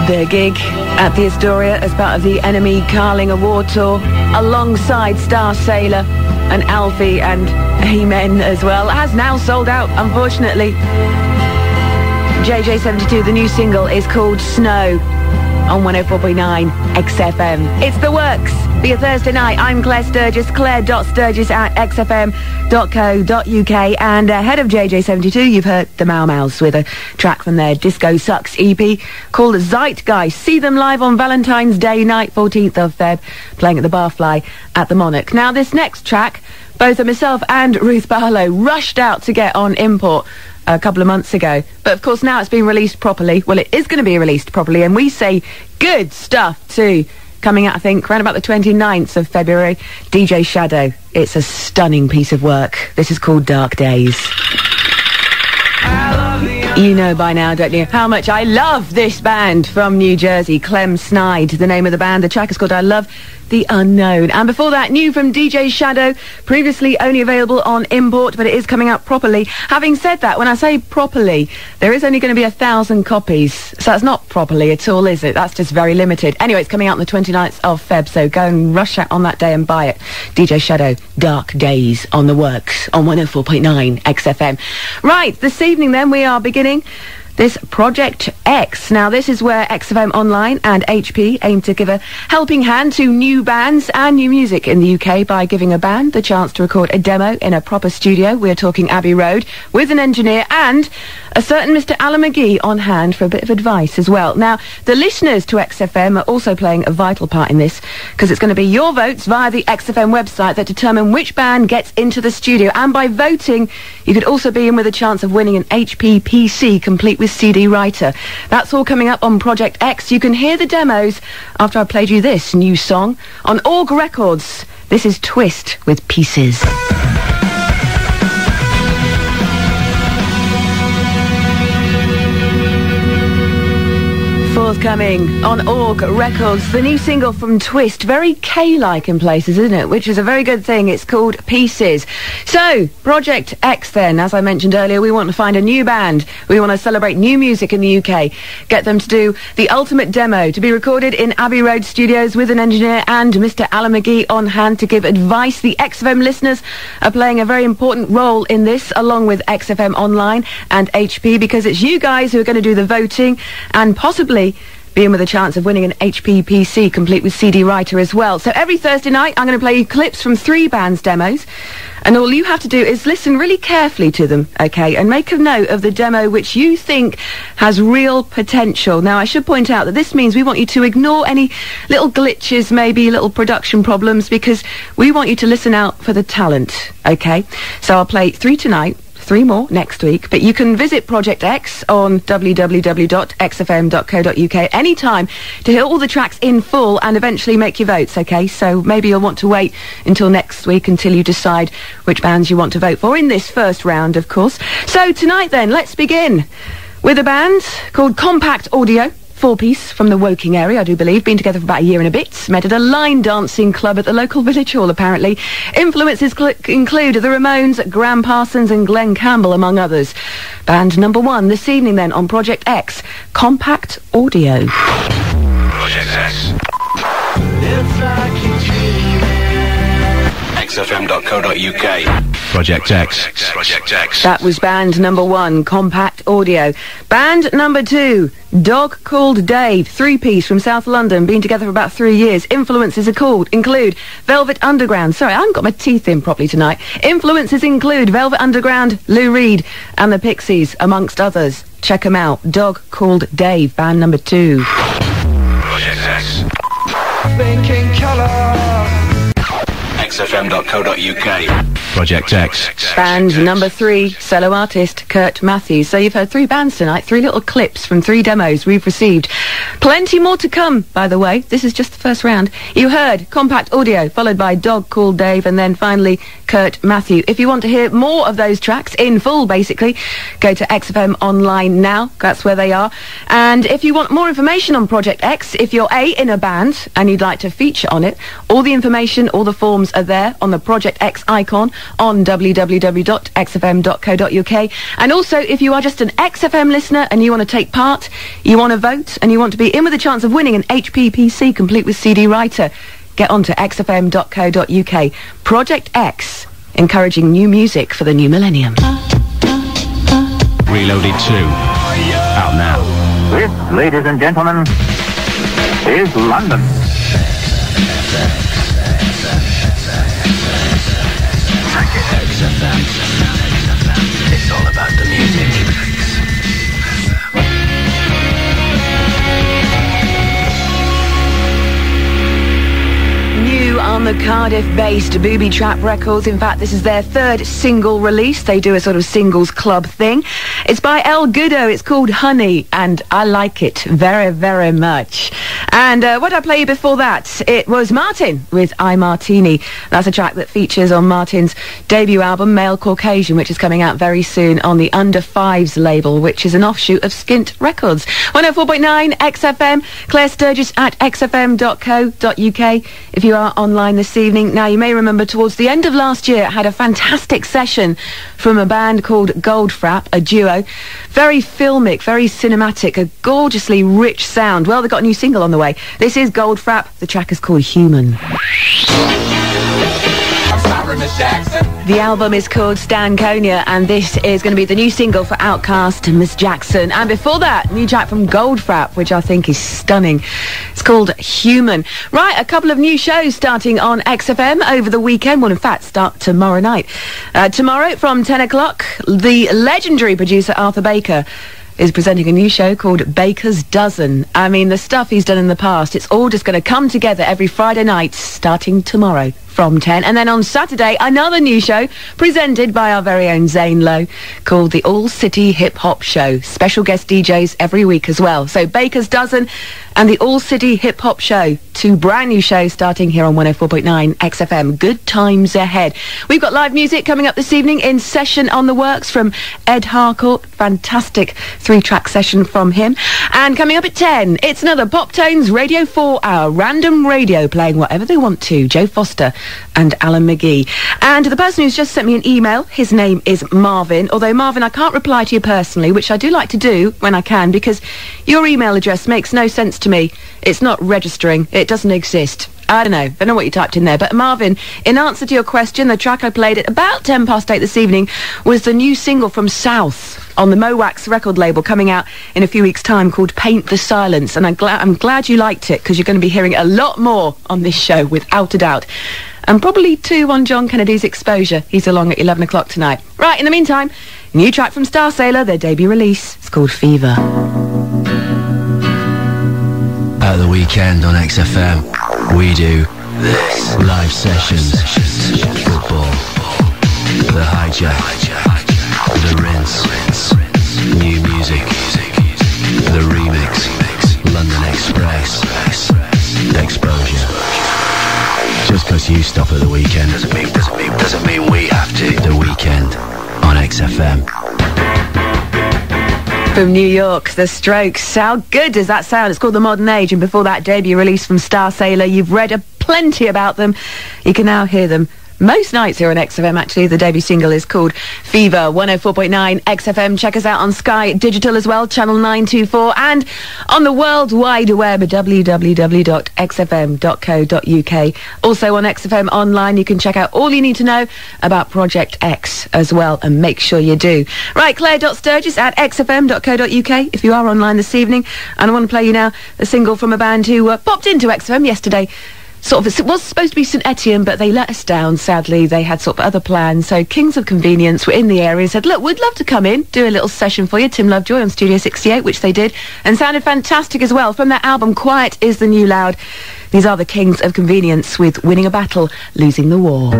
Their gig at the Astoria as part of the Enemy Carling Award Tour, alongside Star Sailor and Alfie and Amen as well, has now sold out, unfortunately. JJ72, the new single, is called Snow on 104.9 XFM. It's the works for your Thursday night. I'm Claire Sturgess, claire.sturgess@xfm.co.uk. And ahead of JJ72, you've heard the Mau Mau's with a track from their Disco Sucks EP called Zeitgeist. See them live on Valentine's Day night, 14th of Feb, playing at the Barfly at the Monarch. Now, this next track, both myself and Ruth Barlow rushed out to get on import a couple of months ago, but of course now it's been released properly. Well, it is going to be released properly, and we say good stuff too. Coming out, I think, around about the 29th of February, DJ Shadow. It's a stunning piece of work. This is called Dark Days. You know by now, don't you, how much I love this band from New Jersey. Clem Snide, the name of the band. The track is called I Love the Unknown. And before that, new from DJ Shadow, previously only available on import, but it is coming out properly. Having said that, when I say properly, there is only going to be 1,000 copies, so that's not properly at all, is it? That's just very limited. Anyway, it's coming out on the 29th of Feb, so go and rush out on that day and buy it. DJ Shadow, Dark Days on the works on 104.9 XFM. Right, this evening then we are beginning this Project X. Now, this is where XFM Online and HP aim to give a helping hand to new bands and new music in the UK by giving a band the chance to record a demo in a proper studio. We're talking Abbey Road, with an engineer and a certain Mr. Alan McGee on hand for a bit of advice as well. Now, the listeners to XFM are also playing a vital part in this, because it's going to be your votes via the XFM website that determine which band gets into the studio. And by voting, you could also be in with a chance of winning an HP PC complete with CD writer. That's all coming up on Project X. You can hear the demos after I played you this new song on Org Records. This is Twist with Pieces. Forthcoming on Org Records, the new single from Twist. Very K-like in places, isn't it? Which is a very good thing. It's called Pieces. So, Project X then, as I mentioned earlier, we want to find a new band. We want to celebrate new music in the UK. Get them to do the ultimate demo, to be recorded in Abbey Road Studios with an engineer and Mr. Alan McGee on hand to give advice. The XFM listeners are playing a very important role in this, along with XFM Online and HP, because it's you guys who are going to do the voting and possibly being with a chance of winning an HP PC complete with CD writer as well. So every Thursday night I'm going to play you clips from 3 bands' demos, and all you have to do is listen really carefully to them, okay, and make a note of the demo which you think has real potential. Now, I should point out that this means we want you to ignore any little glitches, maybe little production problems, because we want you to listen out for the talent, okay? So I'll play 3 tonight, 3 more next week, but you can visit Project X on www.xfm.co.uk anytime to hear all the tracks in full and eventually make your votes, okay? So maybe you'll want to wait until next week until you decide which bands you want to vote for in this first round, of course. So tonight then, let's begin with a band called Compact Audio. 4-piece from the Woking area, I do believe. Been together for about a year and a bit. Met at a line dancing club at the local village hall, apparently. Influences include the Ramones, Graham Parsons and Glenn Campbell, among others. Band number 1 this evening then on Project X, Compact Audio. Project X. It's like you're dreaming. XFM.co.uk. Project X. Project X. That was band number 1, Compact Audio. Band number 2, Dog Called Dave, 3-piece from South London, been together for about 3 years. Influences include Velvet Underground. Sorry, I haven't got my teeth in properly tonight. Influences include Velvet Underground, Lou Reed and the Pixies, amongst others. Check them out. Dog Called Dave, band number 2. Project X. Thinking color. XFM.co.uk. Project X. Band number 3, solo artist Kurt Matthews. So you've heard 3 bands tonight, 3 little clips from 3 demos we've received. Plenty more to come, by the way. This is just the first round. You heard Compact Audio, followed by Dog Called Dave, and then finally Kurt Matthew. If you want to hear more of those tracks in full, basically, go to XFM Online now. That's where they are. And if you want more information on Project X, if you're in a band and you'd like to feature on it, all the information, all the forms are there on the Project X icon on www.xfm.co.uk. And also, if you are just an XFM listener and you want to take part, you want to vote, and you want to be in with a chance of winning an HP PC complete with CD writer. Get on to xfm.co.uk. Project X, encouraging new music for the new millennium. Reloaded 2. Out now. This, ladies and gentlemen, is London. XFM. It's all about the music. New on the Cardiff-based Booby Trap Records. In fact, this is their third single release. They do a sort of singles club thing. It's by El Goodo. It's called Honey, and I like it very, very much. And what did I play you before that? It was Martin with I Martini. That's a track that features on Martin's debut album, Male Caucasian, which is coming out very soon on the Under Fives label, which is an offshoot of Skint Records. 104.9 XFM. Claire Sturgess at xfm.co.uk. If you are online this evening. Now, you may remember towards the end of last year, I had a fantastic session from a band called Goldfrapp, a duo. Very filmic, very cinematic, a gorgeously rich sound. Well, they've got a new single on the way. This is Goldfrapp. The track is called Human. The album is called Stankonia, and this is going to be the new single for Outkast and Miss Jackson. And before that, new track from Goldfrapp, which I think is stunning. It's called Human. Right, a couple of new shows starting on XFM over the weekend. Well, in fact, start tomorrow night. Tomorrow from 10 o'clock, the legendary producer Arthur Baker is presenting a new show called Baker's Dozen. I mean, the stuff he's done in the past, it's all just going to come together every Friday night starting tomorrow from 10. And then on Saturday, another new show presented by our very own Zane Lowe called the All City Hip Hop Show. Special guest DJs every week as well. So Baker's Dozen and the All City Hip Hop Show. Two brand new shows starting here on 104.9 XFM. Good times ahead. We've got live music coming up this evening in Session on the Works from Ed Harcourt. Fantastic 3-track session from him. And coming up at 10, it's another Pop Tones Radio 4 Hour. Random radio playing whatever they want to. Joe Foster and Alan McGee. And the person who's just sent me an email, his name is Marvin. Although, Marvin, I can't reply to you personally, which I do like to do when I can, because your email address makes no sense to me. It's not registering. It doesn't exist. I don't know what you typed in there. But Marvin, in answer to your question, the track I played at about 8:10 this evening was the new single from South on the Mowax record label coming out in a few weeks' time called Paint the Silence. And I'm glad you liked it, because you're going to be hearing a lot more on this show, without a doubt. And probably too on John Kennedy's Exposure. He's along at 11 o'clock tonight. Right, in the meantime, new track from Star Sailor, their debut release. It's called Fever. At the weekend on XFM, we do this. Live sessions, football, the hijack, the rinse, new music, the remix, London Express, Exposure. Just because you stop at the weekend doesn't mean we have to. The weekend on XFM. From New York, The Strokes. How good does that sound? It's called The Modern Age, and before that, debut release from Star Sailor. You've read plenty about them. You can now hear them most nights here on XFM, actually. The debut single is called Fever. 104.9 XFM. Check us out on Sky Digital as well, channel 924, and on the World Wide Web, www.xfm.co.uk. Also on XFM Online, you can check out all you need to know about Project X as well, and make sure you do. Right, Claire.Sturgess at xfm.co.uk if you are online this evening. And I want to play you now a single from a band who popped into XFM yesterday. It was supposed to be St Etienne, but they let us down, sadly. They had sort of other plans. So Kings of Convenience were in the area and said, look, we'd love to come in, do a little session for you. Tim Lovejoy on Studio 68, which they did, and sounded fantastic as well. From their album, Quiet is the New Loud. These are the Kings of Convenience with Winning a Battle, Losing the War.